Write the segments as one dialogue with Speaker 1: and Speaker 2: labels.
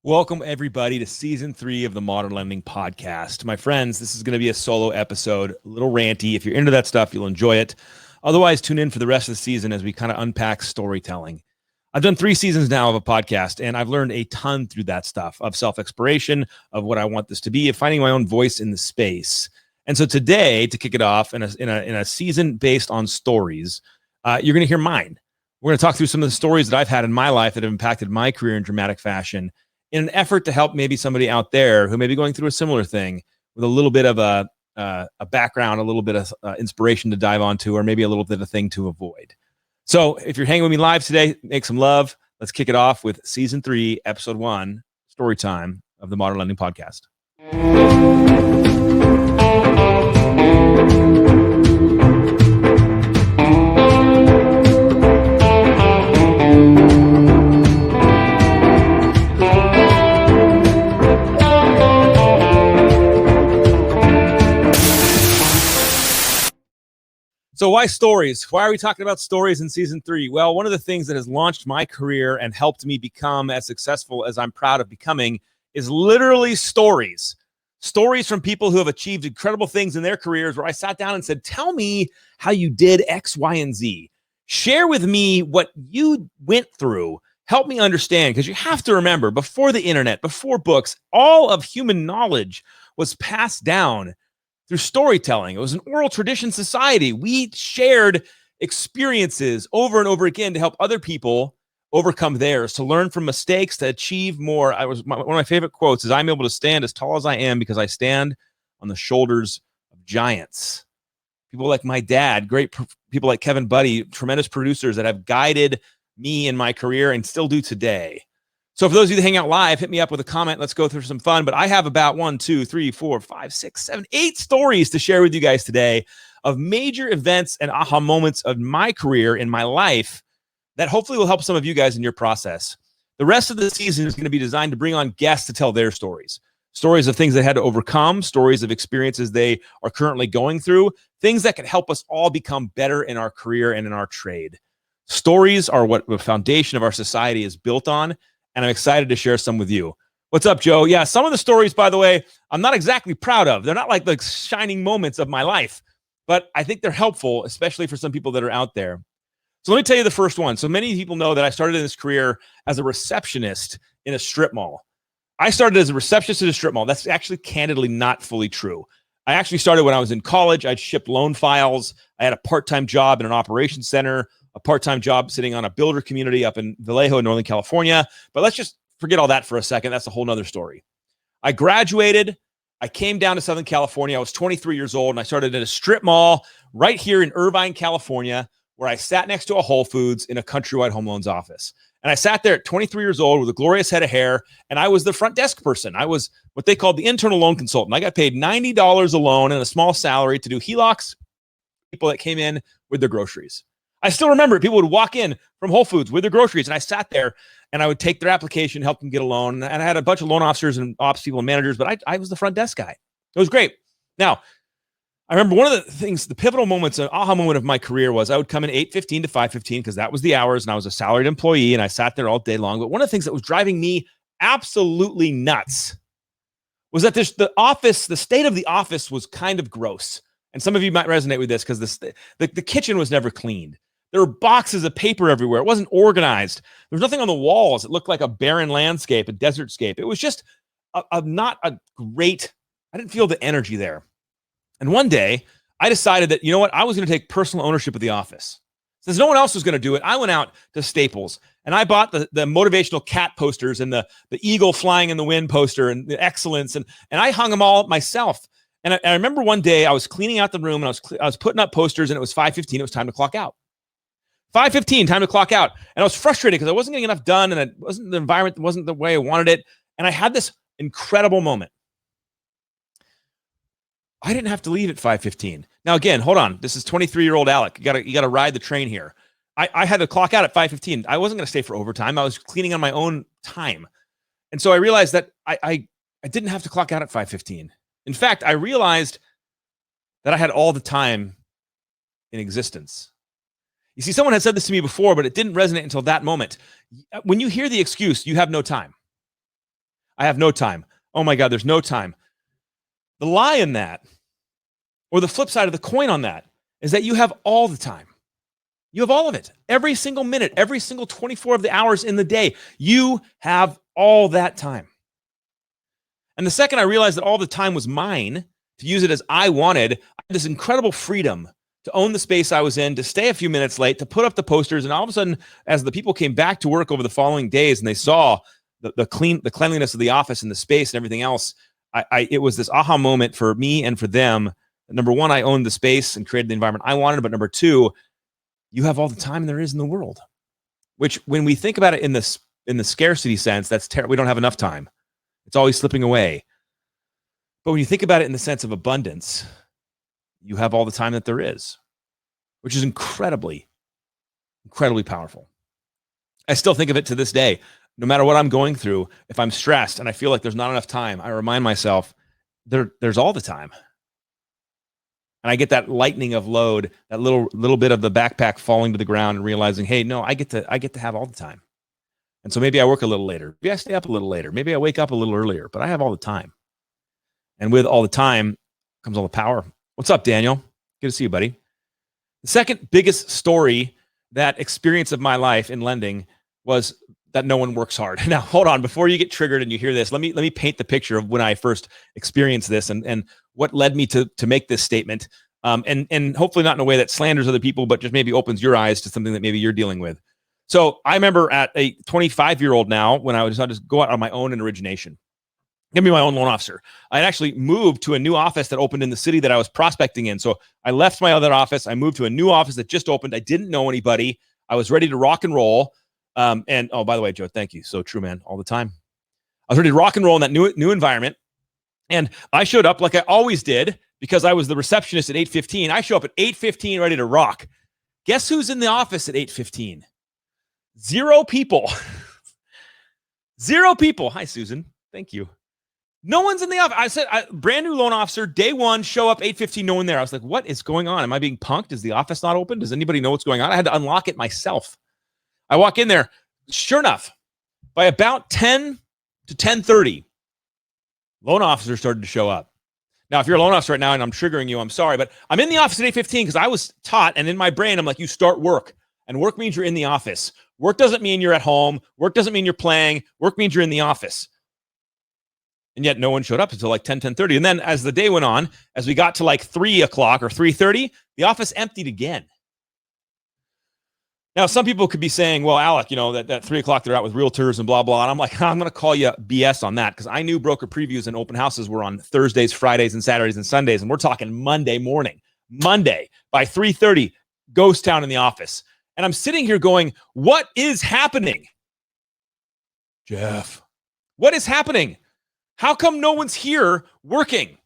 Speaker 1: Welcome, everybody, to Season 3 of the Modern Lending Podcast. My friends, this is going to be a solo episode, a little ranty. If you're into that stuff, you'll enjoy it. Otherwise, tune in for the rest of the season as we kind of unpack storytelling. I've done 3 seasons now of a podcast, and I've learned a ton through that stuff of self-exploration, of what I want this to be, of finding my own voice in the space. And so today, to kick it off in a season based on stories, you're going to hear mine. We're going to talk through some of the stories that I've had in my life that have impacted my career in dramatic fashion, in an effort to help maybe somebody out there who may be going through a similar thing with a little bit of a background, a little bit of inspiration to dive onto, or maybe a little bit of a thing to avoid. So if you're hanging with me live today, make some love. Let's kick it off with Season 3, Episode 1, Story Time of the Modern Lending Podcast. So why stories? Why are we talking about stories in Season 3? Well, one of the things that has launched my career and helped me become as successful as I'm proud of becoming is literally stories. Stories from people who have achieved incredible things in their careers where I sat down and said, tell me how you did X, Y, and Z. Share with me what you went through. Help me understand, because you have to remember, before the internet, before books, all of human knowledge was passed down through storytelling. It was an oral tradition society. We shared experiences over and over again to help other people overcome theirs, to learn from mistakes, to achieve more. One of my favorite quotes is, I'm able to stand as tall as I am because I stand on the shoulders of giants. People like my dad, great people like Kevin Buddy, tremendous producers that have guided me in my career and still do today. So for those of you that hang out live, hit me up with a comment. Let's go through some fun. But I have about 1, 2, 3, 4, 5, 6, 7, 8 stories to share with you guys today of major events and aha moments of my career in my life that hopefully will help some of you guys in your process. The rest of the season is going to be designed to bring on guests to tell their stories. Stories of things they had to overcome, stories of experiences they are currently going through, things that can help us all become better in our career and in our trade. Stories are what the foundation of our society is built on, and I'm excited to share some with you. What's up, Joe? Yeah, some of the stories, by the way, I'm not exactly proud of. They're not like the shining moments of my life, but I think they're helpful, especially for some people that are out there. So let me tell you the first one. So many people know that I started in this career as a receptionist in a strip mall. I started as a receptionist at a strip mall. That's actually candidly not fully true. I actually started when I was in college. I'd shipped loan files. I had a part-time job in an operations center, a part-time job sitting on a builder community up in Vallejo in Northern California. But let's just forget all that for a second. That's a whole nother story. I graduated. I came down to Southern California. I was 23 years old, and I started at a strip mall right here in Irvine, California, where I sat next to a Whole Foods in a Countrywide Home Loans office. And I sat there at 23 years old with a glorious head of hair, and I was the front desk person. I was what they called the internal loan consultant. I got paid $90 a loan and a small salary to do HELOCs, people that came in with their groceries. I still remember it. People would walk in from Whole Foods with their groceries, and I sat there, and I would take their application, help them get a loan. And I had a bunch of loan officers and ops people and managers, but I was the front desk guy. It was great. Now, I remember one of the things, the pivotal moments, an aha moment of my career was I would come in 8:15 to 5:15 because that was the hours, and I was a salaried employee, and I sat there all day long. But one of the things that was driving me absolutely nuts was that the state of the office was kind of gross. And some of you might resonate with this because the kitchen was never cleaned. There were boxes of paper everywhere. It wasn't organized. There was nothing on the walls. It looked like a barren landscape, a desertscape. It was just not a great, I didn't feel the energy there. And one day, I decided that, you know what, I was going to take personal ownership of the office. Since no one else was going to do it, I went out to Staples, and I bought the motivational cat posters and the eagle flying in the wind poster and the excellence, and I hung them all myself. And I remember one day I was cleaning out the room, and I was putting up posters, and it was 5:15. It was time to clock out. 5:15, time to clock out. And I was frustrated because I wasn't getting enough done, and the environment wasn't the way I wanted it. And I had this incredible moment. I didn't have to leave at 5:15. Now, again, hold on. This is 23-year-old Alec. You gotta ride the train here. I had to clock out at 5:15. I wasn't going to stay for overtime. I was cleaning on my own time. And so I realized that I didn't have to clock out at 5:15. In fact, I realized that I had all the time in existence. You see, someone had said this to me before, but it didn't resonate until that moment. When you hear the excuse, you have no time. I have no time. Oh my God, there's no time. The lie in that, or the flip side of the coin on that, is that you have all the time. You have all of it. Every single minute, every single 24 of the hours in the day, you have all that time. And the second I realized that all the time was mine to use it as I wanted, I had this incredible freedom to own the space I was in, to stay a few minutes late, to put up the posters. And all of a sudden, as the people came back to work over the following days and they saw the cleanliness of the office and the space and everything else, it was this aha moment for me and for them. Number one, I owned the space and created the environment I wanted. But number two, you have all the time there is in the world, which when we think about it in the scarcity sense, that's terrible. We don't have enough time. It's always slipping away. But when you think about it in the sense of abundance, you have all the time that there is, which is incredibly, incredibly powerful. I still think of it to this day. No matter what I'm going through, if I'm stressed and I feel like there's not enough time, I remind myself there's all the time. And I get that lightening of load, that little bit of the backpack falling to the ground and realizing, hey, no, I get to have all the time. And so maybe I work a little later. Maybe I stay up a little later. Maybe I wake up a little earlier, but I have all the time. And with all the time comes all the power. What's up, Daniel? Good to see you, buddy. The second biggest story, that experience of my life in lending, was that no one works hard. Now, hold on. Before you get triggered and you hear this, let me paint the picture of when I first experienced this and what led me to make this statement. And hopefully not in a way that slanders other people, but just maybe opens your eyes to something that maybe you're dealing with. So I remember at a 25-year-old now, when I just go out on my own in origination. Give me my own loan officer. I had actually moved to a new office that opened in the city that I was prospecting in. So I left my other office. I moved to a new office that just opened. I didn't know anybody. I was ready to rock and roll. And oh, by the way, Joe, thank you. So true, man. All the time. I was ready to rock and roll in that new environment. And I showed up like I always did because I was the receptionist at 8:15. I show up at 8:15 ready to rock. Guess who's in the office at 8:15? 0 people. 0 people. Hi, Susan. Thank you. No one's in the office. I said, brand new loan officer, day one, show up 8:15, no one there. I was like, what is going on? Am I being punked? Is the office not open? Does anybody know what's going on? I had to unlock it myself. I walk in there. Sure enough, by about 10 to 10:30, loan officers started to show up. Now, if you're a loan officer right now and I'm triggering you, I'm sorry, but I'm in the office at 8:15 because I was taught, and in my brain, I'm like, you start work. And work means you're in the office. Work doesn't mean you're at home. Work doesn't mean you're playing. Work means you're in the office. And yet no one showed up until like 10:30. And then as the day went on, as we got to like 3 o'clock or 3:30, the office emptied again. Now, some people could be saying, well, Alec, that 3 o'clock they're out with realtors and blah, blah. And I'm like, I'm going to call you BS on that because I knew broker previews and open houses were on Thursdays, Fridays, and Saturdays and Sundays. And we're talking Monday morning. Monday by 3:30, ghost town in the office. And I'm sitting here going, what is happening? Jeff, what is happening? How come no one's here working?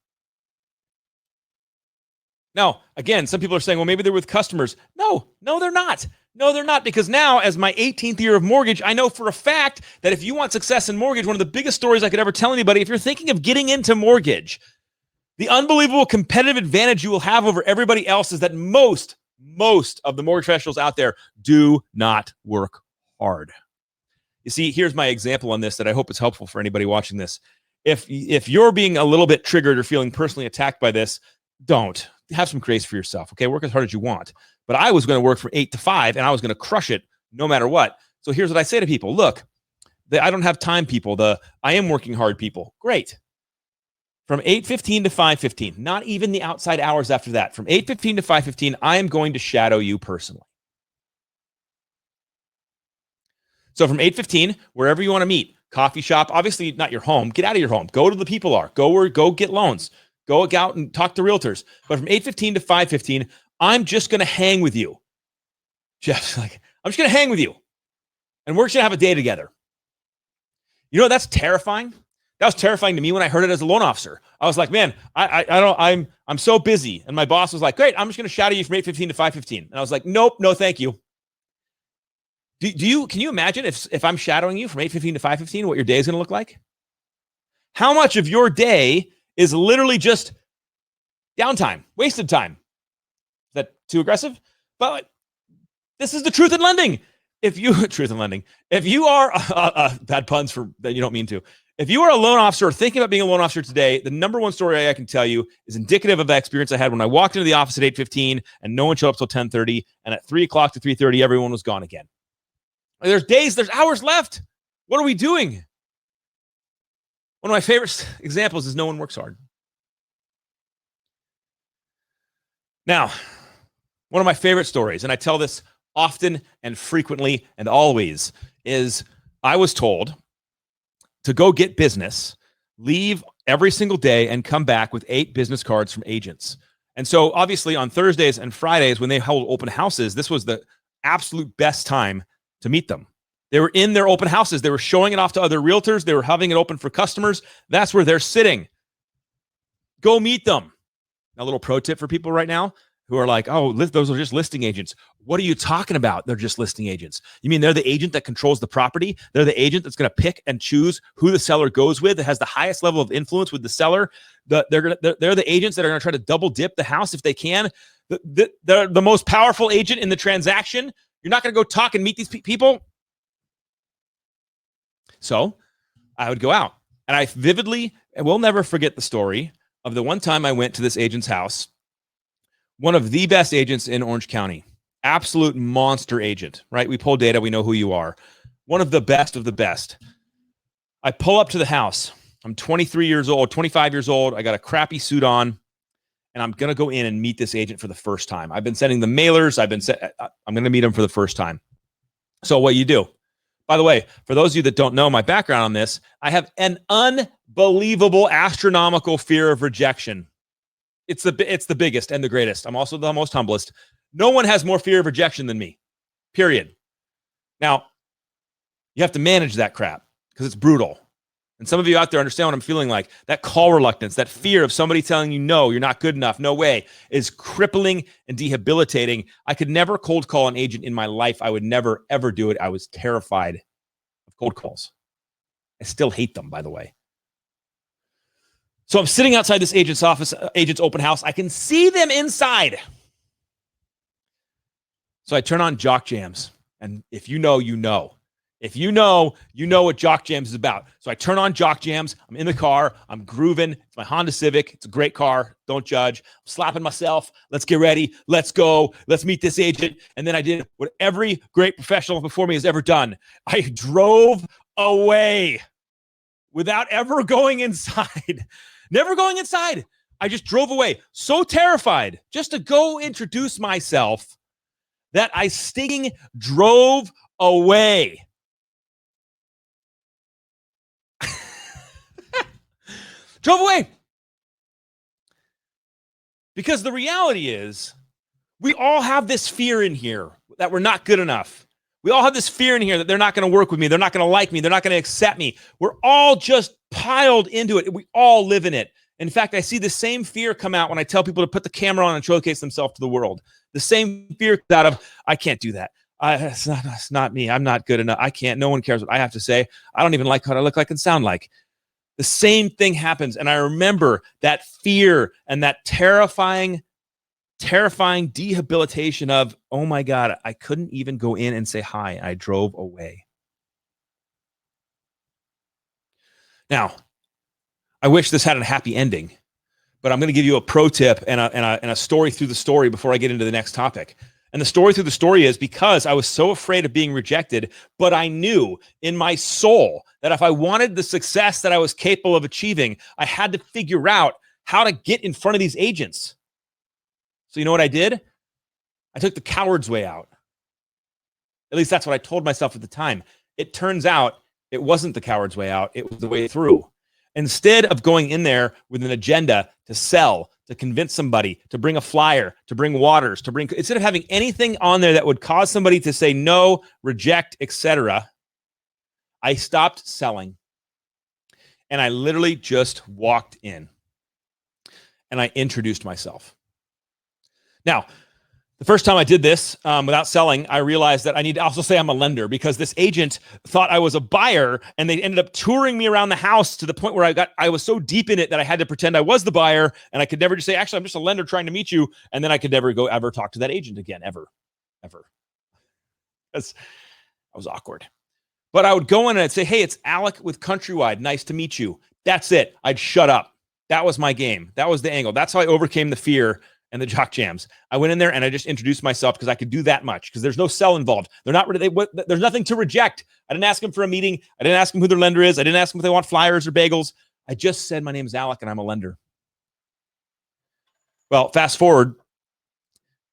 Speaker 1: Now, again, some people are saying, well, maybe they're with customers. No, they're not. No, they're not. Because now, as my 18th year of mortgage, I know for a fact that if you want success in mortgage, one of the biggest stories I could ever tell anybody, if you're thinking of getting into mortgage, the unbelievable competitive advantage you will have over everybody else is that most of the mortgage professionals out there do not work hard. You see, here's my example on this that I hope is helpful for anybody watching this. If you're being a little bit triggered or feeling personally attacked by this, don't. Have some grace for yourself, okay? Work as hard as you want. But I was going to work from 8 to 5, and I was going to crush it no matter what. So here's what I say to people. Look, I don't have time people, I am working hard people. Great. From 8:15 to 5:15, not even the outside hours after that. From 8:15 to 5:15, I am going to shadow you personally. So from 8:15, wherever you want to meet, coffee shop, obviously not your home. Get out of your home. Go to the people are. Go get loans. Go out and talk to realtors. But from 8:15 to 5:15, I'm just going to hang with you. Jeff's like, I'm just going to hang with you. And we're just going to have a day together. That's terrifying. That was terrifying to me when I heard it as a loan officer. I was like, man, I'm so busy. And my boss was like, great, I'm just going to shadow you from 8:15 to 5:15. And I was like, nope, no, thank you. Can you imagine if I'm shadowing you from 8:15 to 5:15, what your day is going to look like? How much of your day is literally just downtime, wasted time? Is that too aggressive? But this is the truth in lending. If you are bad puns for that you don't mean to. If you are a loan officer or thinking about being a loan officer today, the number one story I can tell you is indicative of that experience I had when I walked into the office at 8:15 and no one showed up till 10:30, and at 3 o'clock to 3:30, everyone was gone again. There's hours left. What are we doing? One of my favorite examples is no one works hard. Now, one of my favorite stories, and I tell this often and frequently and always, is I was told to go get business, leave every single day, and come back with 8 business cards from agents. And so obviously on Thursdays and Fridays when they hold open houses, this was the absolute best time to meet them. They were in their open houses. They were showing it off to other realtors. They were having it open for customers. That's where they're sitting. Go meet them. A little pro tip for people right now who are like, oh, those are just listing agents. What are you talking about? They're just listing agents. You mean they're the agent that controls the property? They're the agent that's going to pick and choose who the seller goes with, that has the highest level of influence with the seller. They're the agents that are going to try to double dip the house if they can. They're the most powerful agent in the transaction. You're not going to go talk and meet these people. So I would go out, and I vividly, and will never forget the story of the one time I went to this agent's house, one of the best agents in Orange County, absolute monster agent, right? We pull data. We know who you are. One of the best. I pull up to the house. I'm 23 years old, 25 years old. I got a crappy suit on, and I'm going to go in and meet this agent for the first time. I've been sending the mailers. I'm going to meet him for the first time. So what you do? By the way, for those of you that don't know my background on this, I have an unbelievable astronomical fear of rejection. It's the biggest and the greatest. I'm also the most humblest. No one has more fear of rejection than me, period. Now, you have to manage that crap because it's brutal. And some of you out there understand what I'm feeling like. That call reluctance, that fear of somebody telling you, no, you're not good enough, no way, is crippling and debilitating. I could never cold call an agent in my life. I would never, ever do it. I was terrified of cold calls. I still hate them, by the way. So I'm sitting outside this agent's office, agent's open house. I can see them inside. So I turn on Jock Jams. And if you know, you know. If you know what Jock Jams is about. So I turn on Jock Jams. I'm in the car. I'm grooving. It's my Honda Civic. It's a great car. Don't judge. I'm slapping myself. Let's get ready. Let's go. Let's meet this agent. And then I did what every great professional before me has ever done. I drove away without ever going inside. Never going inside. I just drove away. So terrified just to go introduce myself that I stinking drove away. Drove away. Because the reality is, we all have this fear in here that we're not good enough. We all have this fear in here that they're not going to work with me. They're not going to like me. They're not going to accept me. We're all just piled into it. We all live in it. In fact, I see the same fear come out when I tell people to put the camera on and showcase themselves to the world. The same fear comes out of, I can't do that. It's not me. I'm not good enough. I can't. No one cares what I have to say. I don't even like what I look like and sound like. The same thing happens. And I remember that fear and that terrifying debilitation of, oh my God, I couldn't even go in and say hi. I drove away. Now, I wish this had a happy ending, but I'm going to give you a pro tip and a story through the story before I get into the next topic. And the story through the story is because I was so afraid of being rejected, but I knew in my soul that if I wanted the success that I was capable of achieving, I had to figure out how to get in front of these agents. So you know what I did? I took the coward's way out. At least that's what I told myself at the time. It turns out it wasn't the coward's way out. It was the way through. Instead of going in there with an agenda to sell, to convince somebody, to bring a flyer, to bring waters, instead of having anything on there that would cause somebody to say no, reject, etc., I stopped selling. And I literally just walked in. And I introduced myself. Now, the first time I did this without selling, I realized that I need to also say I'm a lender because this agent thought I was a buyer and they ended up touring me around the house to the point where I was so deep in it that I had to pretend I was the buyer and I could never just say, actually, I'm just a lender trying to meet you. And then I could never ever talk to that agent again, ever. Because I was awkward. But I would go in and I'd say, hey, it's Alec with Countrywide. Nice to meet you. That's it. I'd shut up. That was my game. That was the angle. That's how I overcame the fear and the jock jams. I went in there and I just introduced myself because I could do that much because there's no sell involved. They're not ready. There's nothing to reject. I didn't ask them for a meeting. I didn't ask them who their lender is. I didn't ask them if they want flyers or bagels. I just said, my name is Alec and I'm a lender. Well, fast forward.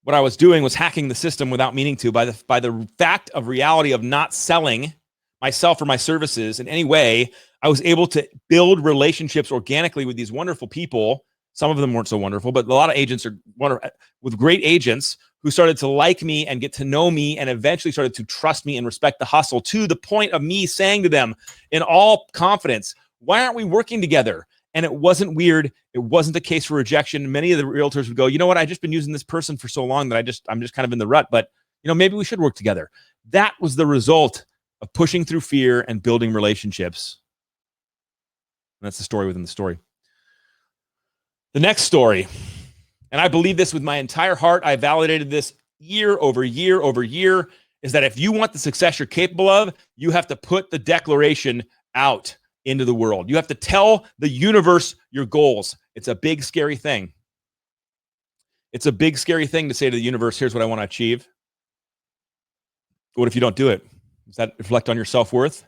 Speaker 1: What I was doing was hacking the system without meaning to by the fact of reality of not selling myself or my services in any way. I was able to build relationships organically with these wonderful people. Some of them weren't so wonderful, but a lot of agents are wonderful, with great agents who started to like me and get to know me and eventually started to trust me and respect the hustle, to the point of me saying to them in all confidence, why aren't we working together? And it wasn't weird. It wasn't a case for rejection. Many of the realtors would go, you know what? I've just been using this person for so long that I'm just kind of in the rut, but maybe we should work together. That was the result of pushing through fear and building relationships. And that's the story within the story. The next story, and I believe this with my entire heart, I validated this year over year over year, is that if you want the success you're capable of, you have to put the declaration out into the world. You have to tell the universe your goals. It's a big, scary thing. It's a big, scary thing to say to the universe, here's what I want to achieve. What if you don't do it? Does that reflect on your self-worth?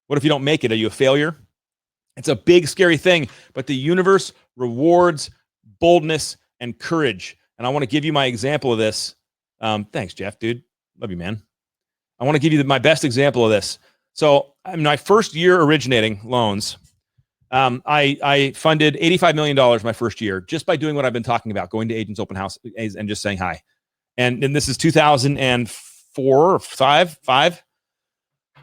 Speaker 1: What if you don't make it? Are you a failure? It's a big, scary thing, but the universe rewards boldness and courage. And I want to give you my example of this. Thanks, Jeff, dude. Love you, man. I want to give you my best example of this. So in my first year originating loans, I funded $85 million my first year just by doing what I've been talking about, going to agents' open house and just saying hi. And this is 2004 or five.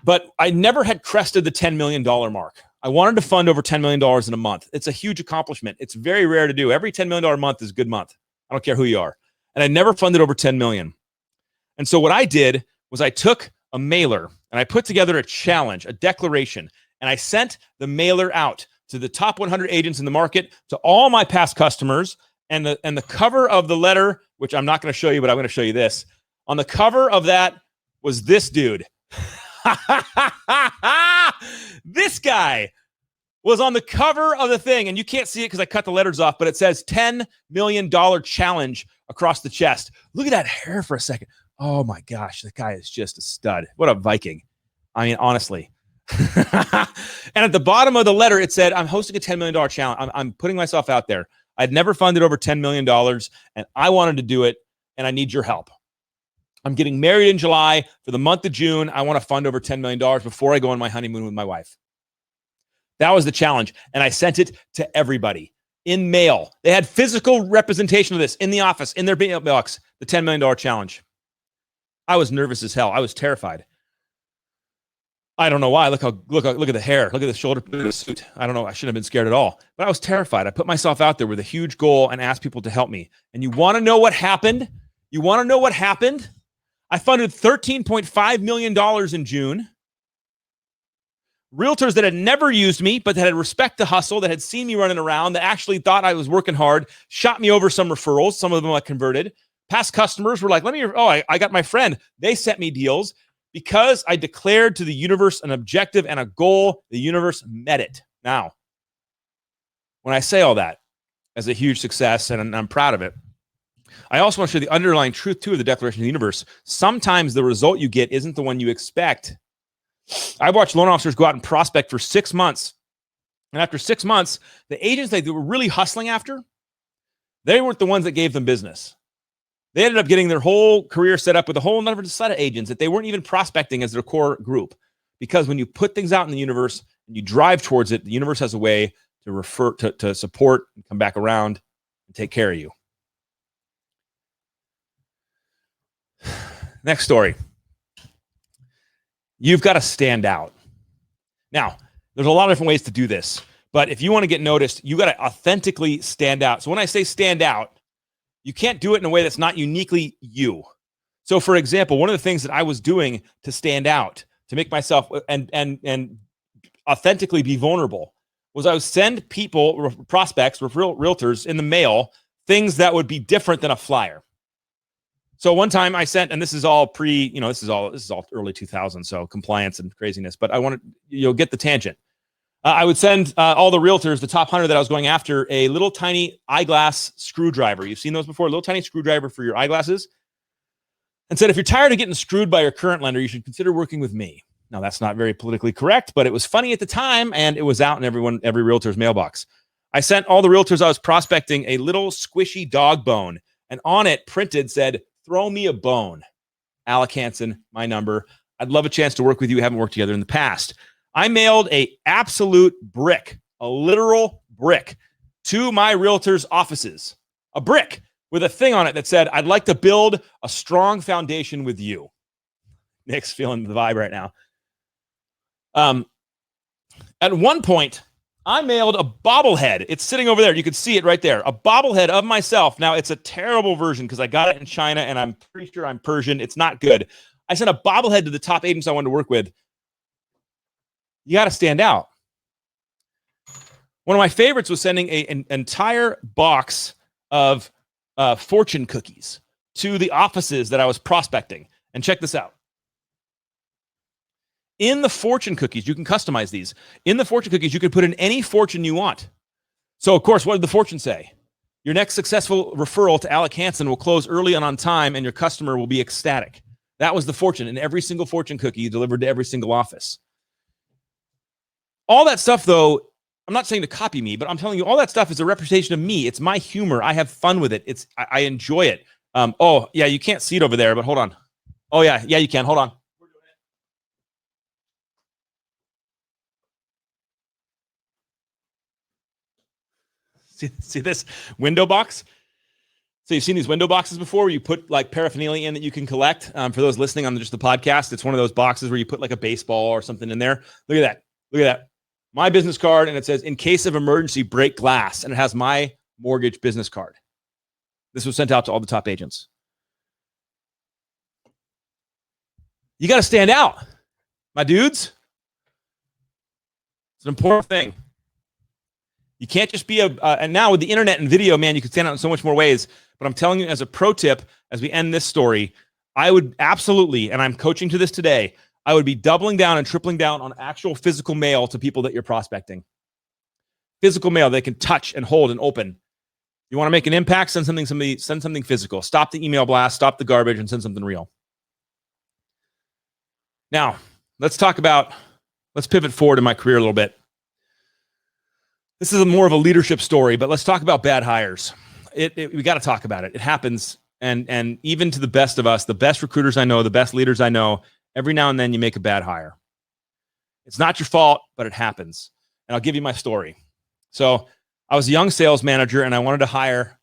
Speaker 1: But I never had crested the $10 million mark. I wanted to fund over $10 million in a month. It's a huge accomplishment. It's very rare to do. Every $10 million month is a good month. I don't care who you are. And I never funded over $10 million. And so what I did was I took a mailer and I put together a challenge, a declaration, and I sent the mailer out to the top 100 agents in the market, to all my past customers, and the cover of the letter, which I'm not going to show you, but I'm going to show you this. On the cover of that was this dude. This guy was on the cover of the thing, and you can't see it because I cut the letters off, but it says $10 million challenge across the chest. Look at that hair for a second. Oh my gosh, the guy is just a stud. What a Viking. I mean, honestly. And at the bottom of the letter, it said, I'm hosting a $10 million challenge. I'm putting myself out there. I'd never funded over $10 million, and I wanted to do it, and I need your help. I'm getting married in July. For the month of June, I want to fund over $10 million before I go on my honeymoon with my wife. That was the challenge. And I sent it to everybody in mail. They had physical representation of this in the office, in their mailbox, the $10 million challenge. I was nervous as hell. I was terrified. I don't know why. Look at the hair. Look at the shoulder, look at the suit. I don't know. I shouldn't have been scared at all. But I was terrified. I put myself out there with a huge goal and asked people to help me. And you want to know what happened? You want to know what happened? I funded $13.5 million in June. Realtors that had never used me, but that had respect the hustle, that had seen me running around, that actually thought I was working hard, shot me over some referrals. Some of them I converted. Past customers were like, I got my friend. They sent me deals because I declared to the universe an objective and a goal. The universe met it. Now, when I say all that as a huge success, and I'm proud of it, I also want to show the underlying truth, too, of the Declaration of the Universe. Sometimes the result you get isn't the one you expect. I've watched loan officers go out and prospect for 6 months. And after 6 months, the agents they were really hustling after, they weren't the ones that gave them business. They ended up getting their whole career set up with a whole other set of agents that they weren't even prospecting as their core group. Because when you put things out in the universe and you drive towards it, the universe has a way to refer to support and come back around and take care of you. Next story. You've got to stand out. Now, there's a lot of different ways to do this, but if you want to get noticed, you got to authentically stand out. So when I say stand out, you can't do it in a way that's not uniquely you. So for example, one of the things that I was doing to stand out, to make myself and authentically be vulnerable, was I would send people, prospects, realtors in the mail, things that would be different than a flyer. So one time I sent, and this is all this is all early 2000s, so compliance and craziness, but I wanted, you'll get the tangent. I would send all the realtors, the top 100 that I was going after, a little tiny eyeglass screwdriver. You've seen those before, a little tiny screwdriver for your eyeglasses. And said, if you're tired of getting screwed by your current lender, you should consider working with me. Now, that's not very politically correct, but it was funny at the time, and it was out in every realtor's mailbox. I sent all the realtors I was prospecting a little squishy dog bone, and on it printed said, "Throw me a bone. Alec Hansen, my number. I'd love a chance to work with you. We haven't worked together in the past." I mailed a absolute brick, a literal brick, to my realtors' offices. A brick with a thing on it that said, "I'd like to build a strong foundation with you." Nick's feeling the vibe right now. At one point, I mailed a bobblehead. It's sitting over there. You can see it right there. A bobblehead of myself. Now, it's a terrible version because I got it in China, and I'm pretty sure I'm Persian. It's not good. I sent a bobblehead to the top agents I wanted to work with. You got to stand out. One of my favorites was sending an entire box of fortune cookies to the offices that I was prospecting. And check this out. In the fortune cookies, you can customize these. In the fortune cookies, you can put in any fortune you want. So, of course, what did the fortune say? Your next successful referral to Alec Hansen will close early and on time, and your customer will be ecstatic. That was the fortune in every single fortune cookie delivered to every single office. All that stuff, though, I'm not saying to copy me, but I'm telling you, all that stuff is a representation of me. It's my humor. I have fun with it. I enjoy it. Oh, yeah, you can't see it over there, but hold on. Oh, yeah, you can. Hold on. See this window box? So you've seen these window boxes before where you put like paraphernalia in that you can collect. For those listening on just the podcast, it's one of those boxes where you put like a baseball or something in there. Look at that. Look at that. My business card, and it says, "In case of emergency, break glass." And it has my mortgage business card. This was sent out to all the top agents. You got to stand out, my dudes. It's an important thing. You can't just be and now with the internet and video, man, you can stand out in so much more ways. But I'm telling you, as a pro tip, as we end this story, I would absolutely, and I'm coaching to this today, I would be doubling down and tripling down on actual physical mail to people that you're prospecting. Physical mail they can touch and hold and open. You want to make an impact? Send something physical. Stop the email blast, stop the garbage, and send something real. Now, let's pivot forward in my career a little bit. This is more of a leadership story, but let's talk about bad hires. We got to talk about it. It happens, and even to the best of us, the best recruiters I know, the best leaders I know, every now and then you make a bad hire. It's not your fault, but it happens. And I'll give you my story. So I was a young sales manager, and I wanted to hire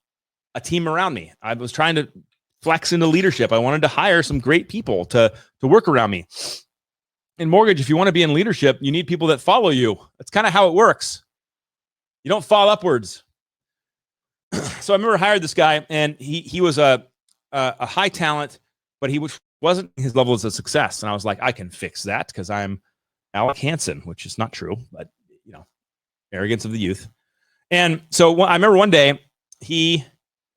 Speaker 1: a team around me. I was trying to flex into leadership. I wanted to hire some great people to work around me. In mortgage, if you want to be in leadership, you need people that follow you. That's kind of how it works. You don't fall upwards. So I remember I hired this guy, and he was a high talent, but he wasn't his levels of success. And I was like, I can fix that because I'm Alec Hansen, which is not true, but arrogance of the youth. And so I remember one day he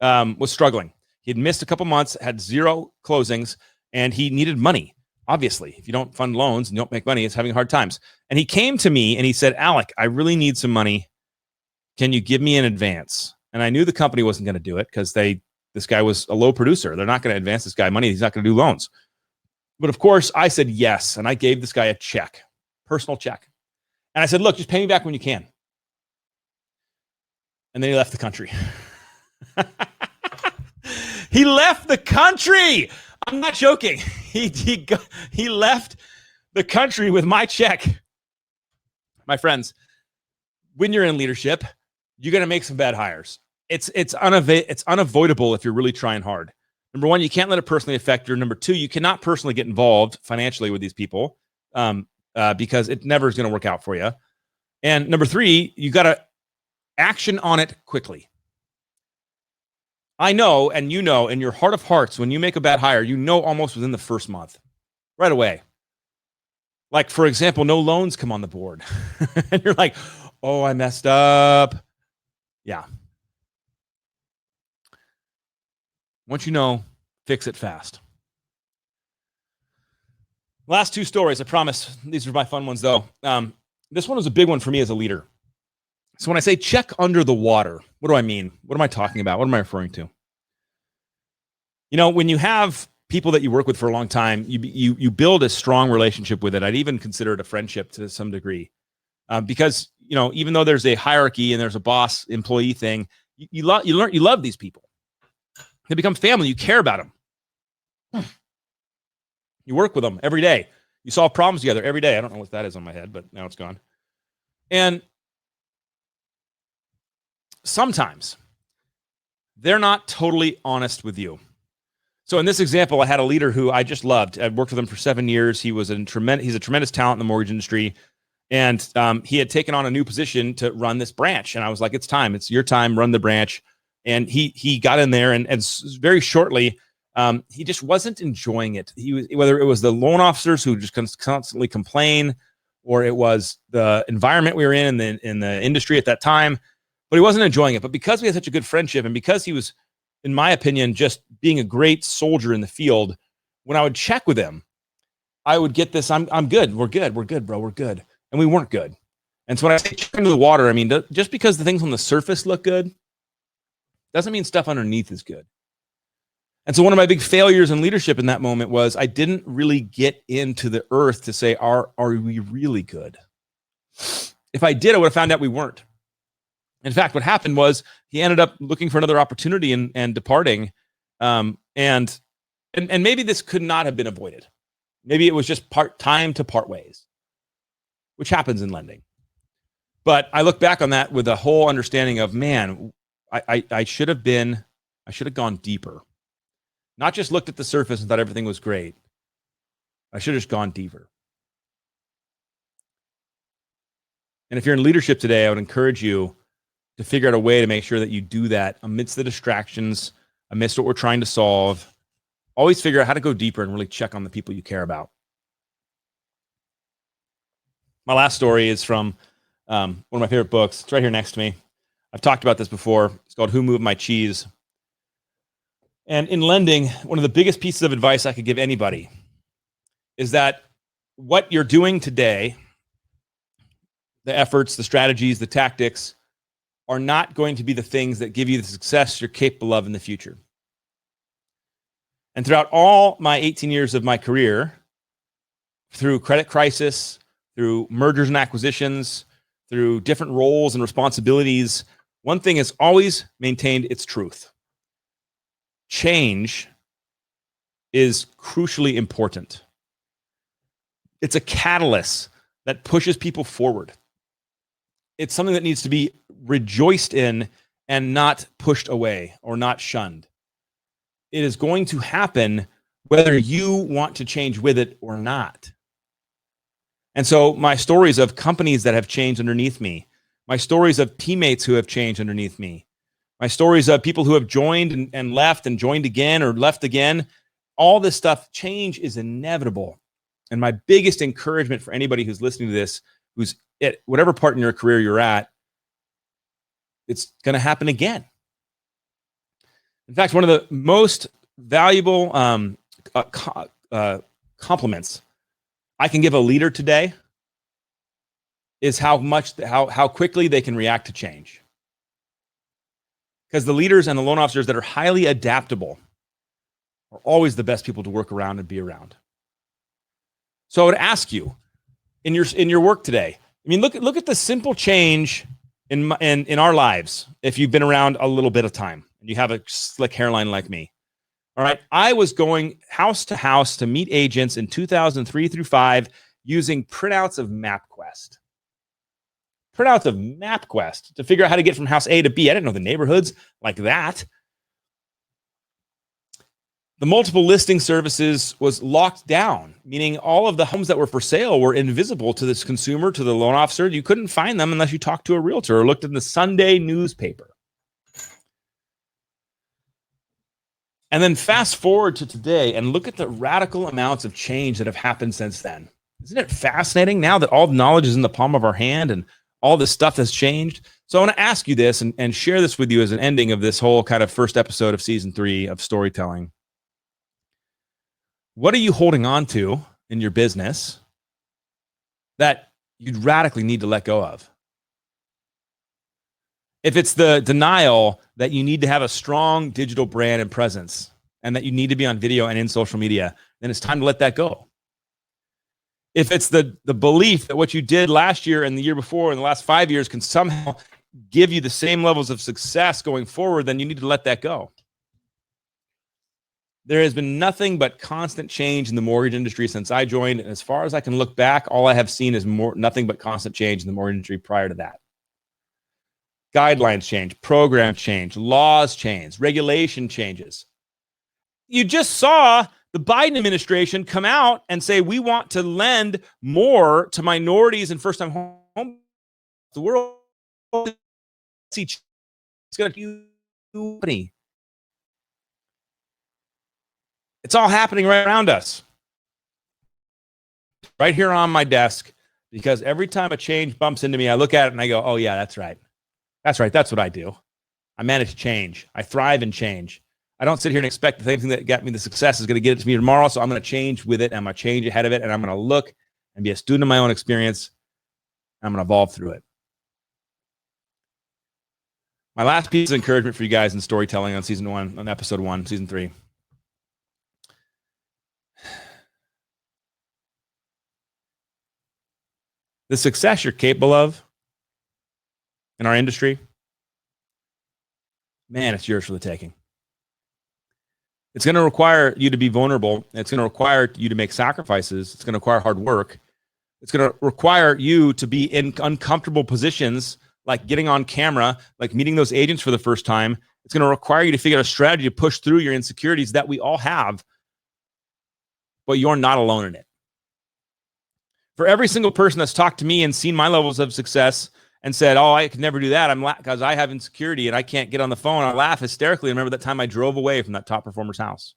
Speaker 1: was struggling. He had missed a couple months, had 0 closings, and he needed money. Obviously, if you don't fund loans and don't make money, it's having hard times. And he came to me and he said, "Alec, I really need some money. Can you give me an advance?" And I knew the company wasn't going to do it because this guy was a low producer. They're not going to advance this guy money. He's not going to do loans. But of course, I said yes, and I gave this guy a check, personal check. And I said, "Look, just pay me back when you can." And then he left the country. He left the country. I'm not joking. He left the country with my check. My friends, when you're in leadership, you're going to make some bad hires. It's unavoidable if you're really trying hard. Number one, you can't let it personally affect you. Number two, you cannot personally get involved financially with these people because it never is going to work out for you. And number three, you got to action on it quickly. I know, and you know, in your heart of hearts, when you make a bad hire, you know almost within the first month, right away. Like, for example, no loans come on the board. And you're like, "Oh, I messed up." Yeah. Once you know, fix it fast. Last two stories, I promise. These are my fun ones, though. This one was a big one for me as a leader. So when I say check under the water, what do I mean? What am I talking about? What am I referring to? You know, when you have people that you work with for a long time, you build a strong relationship with it. I'd even consider it a friendship to some degree, because you know, even though there's a hierarchy and there's a boss employee thing, you love these people. They become family. You care about them. You work with them every day. You solve problems together every day. I don't know what that is on my head, but now it's gone. And sometimes they're not totally honest with you. So in this example, I had a leader who I just loved. I'd worked with him for 7 years. He's a tremendous talent in the mortgage industry. And he had taken on a new position to run this branch. And I was like, it's time. It's your time. Run the branch. And he got in there and very shortly, he just wasn't enjoying it. Whether it was the loan officers who just constantly complain, or it was the environment we were in the industry at that time, but he wasn't enjoying it. But because we had such a good friendship, and because he was, in my opinion, just being a great soldier in the field, when I would check with him, I would get this, I'm good. We're good, bro. We're good. And we weren't good. And so when I say check into the water, I mean, just because the things on the surface look good doesn't mean stuff underneath is good. And so one of my big failures in leadership in that moment was I didn't really get into the earth to say, are we really good? If I did, I would have found out we weren't. In fact, what happened was he ended up looking for another opportunity and departing. And maybe this could not have been avoided. Maybe it was just time to part ways, which happens in lending. But I look back on that with a whole understanding of, man, I should have gone deeper. Not just looked at the surface and thought everything was great. I should have just gone deeper. And if you're in leadership today, I would encourage you to figure out a way to make sure that you do that amidst the distractions, amidst what we're trying to solve. Always figure out how to go deeper and really check on the people you care about. My last story is from one of my favorite books. It's right here next to me. I've talked about this before. It's called Who Moved My Cheese? And in lending, one of the biggest pieces of advice I could give anybody is that what you're doing today, the efforts, the strategies, the tactics, are not going to be the things that give you the success you're capable of in the future. And throughout all my 18 years of my career, through credit crisis, through mergers and acquisitions, through different roles and responsibilities, one thing has always maintained its truth. Change is crucially important. It's a catalyst that pushes people forward. It's something that needs to be rejoiced in and not pushed away or not shunned. It is going to happen whether you want to change with it or not. And so my stories of companies that have changed underneath me, my stories of teammates who have changed underneath me, my stories of people who have joined and left and joined again or left again, all this stuff, change is inevitable. And my biggest encouragement for anybody who's listening to this, who's at whatever part in your career you're at, it's going to happen again. In fact, one of the most valuable compliments I can give a leader today is how quickly they can react to change. Because the leaders and the loan officers that are highly adaptable are always the best people to work around and be around. So I would ask you, in your work today, I mean, look at the simple change in our lives. If you've been around a little bit of time and you have a slick hairline like me, all right. I was going house to house to meet agents in 2003 through 5 using printouts of MapQuest. Printouts of MapQuest to figure out how to get from house A to B. I didn't know the neighborhoods like that. The multiple listing services was locked down, meaning all of the homes that were for sale were invisible to this consumer, to the loan officer. You couldn't find them unless you talked to a realtor or looked in the Sunday newspaper. And then fast forward to today and look at the radical amounts of change that have happened since then. Isn't it fascinating now that all the knowledge is in the palm of our hand and all this stuff has changed? So I want to ask you this and share this with you as an ending of this whole kind of first episode of season 3 of storytelling. What are you holding on to in your business that you'd radically need to let go of? If it's the denial that you need to have a strong digital brand and presence and that you need to be on video and in social media, then it's time to let that go. If it's the belief that what you did last year and the year before and the last 5 years can somehow give you the same levels of success going forward, then you need to let that go. There has been nothing but constant change in the mortgage industry since I joined. And as far as I can look back, all I have seen is nothing but constant change in the mortgage industry prior to that. Guidelines change, programs change, laws change, regulation changes. You just saw the Biden administration come out and say, we want to lend more to minorities and first-time home. The world it's going to company. It's all happening right around us. Right here on my desk, because every time a change bumps into me, I look at it and I go, oh yeah, that's right. That's right. That's what I do. I manage change. I thrive in change. I don't sit here and expect the same thing that got me the success is going to get it to me tomorrow. So I'm going to change with it. I'm going to change ahead of it. And I'm going to look and be a student of my own experience. I'm going to evolve through it. My last piece of encouragement for you guys in storytelling on season 1, on episode 1, season 3. The success you're capable of in our industry, man, it's yours for the taking. It's going to require you to be vulnerable. It's going to require you to make sacrifices. It's going to require hard work. It's going to require you to be in uncomfortable positions, like getting on camera, like meeting those agents for the first time. It's going to require you to figure out a strategy to push through your insecurities that we all have, but you're not alone in it. For every single person that's talked to me and seen my levels of success and said, oh, I could never do that, because I have insecurity and I can't get on the phone, I laugh hysterically. I remember that time I drove away from that top performer's house.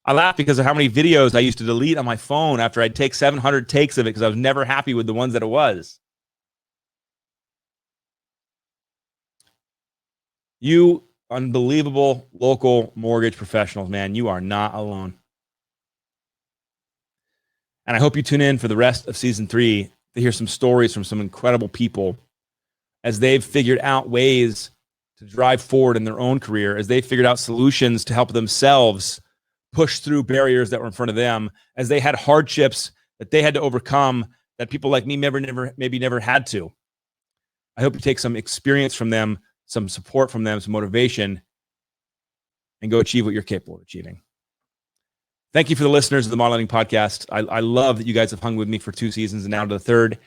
Speaker 1: I laugh because of how many videos I used to delete on my phone after I'd take 700 takes of it because I was never happy with the ones that it was. You unbelievable local mortgage professionals, man, you are not alone. And I hope you tune in for the rest of season 3 to hear some stories from some incredible people as they've figured out ways to drive forward in their own career, as they figured out solutions to help themselves push through barriers that were in front of them, as they had hardships that they had to overcome that people like me maybe never had to. I hope you take some experience from them, some support from them, some motivation, and go achieve what you're capable of achieving. Thank you for the listeners of the Modeling Podcast. I love that you guys have hung with me for 2 seasons and now to the 3rd.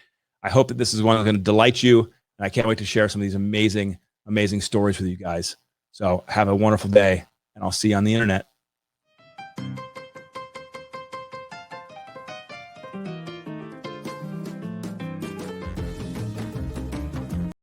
Speaker 1: I hope that this is one that's going to delight you. And I can't wait to share some of these amazing, amazing stories with you guys. So have a wonderful day, and I'll see you on the internet.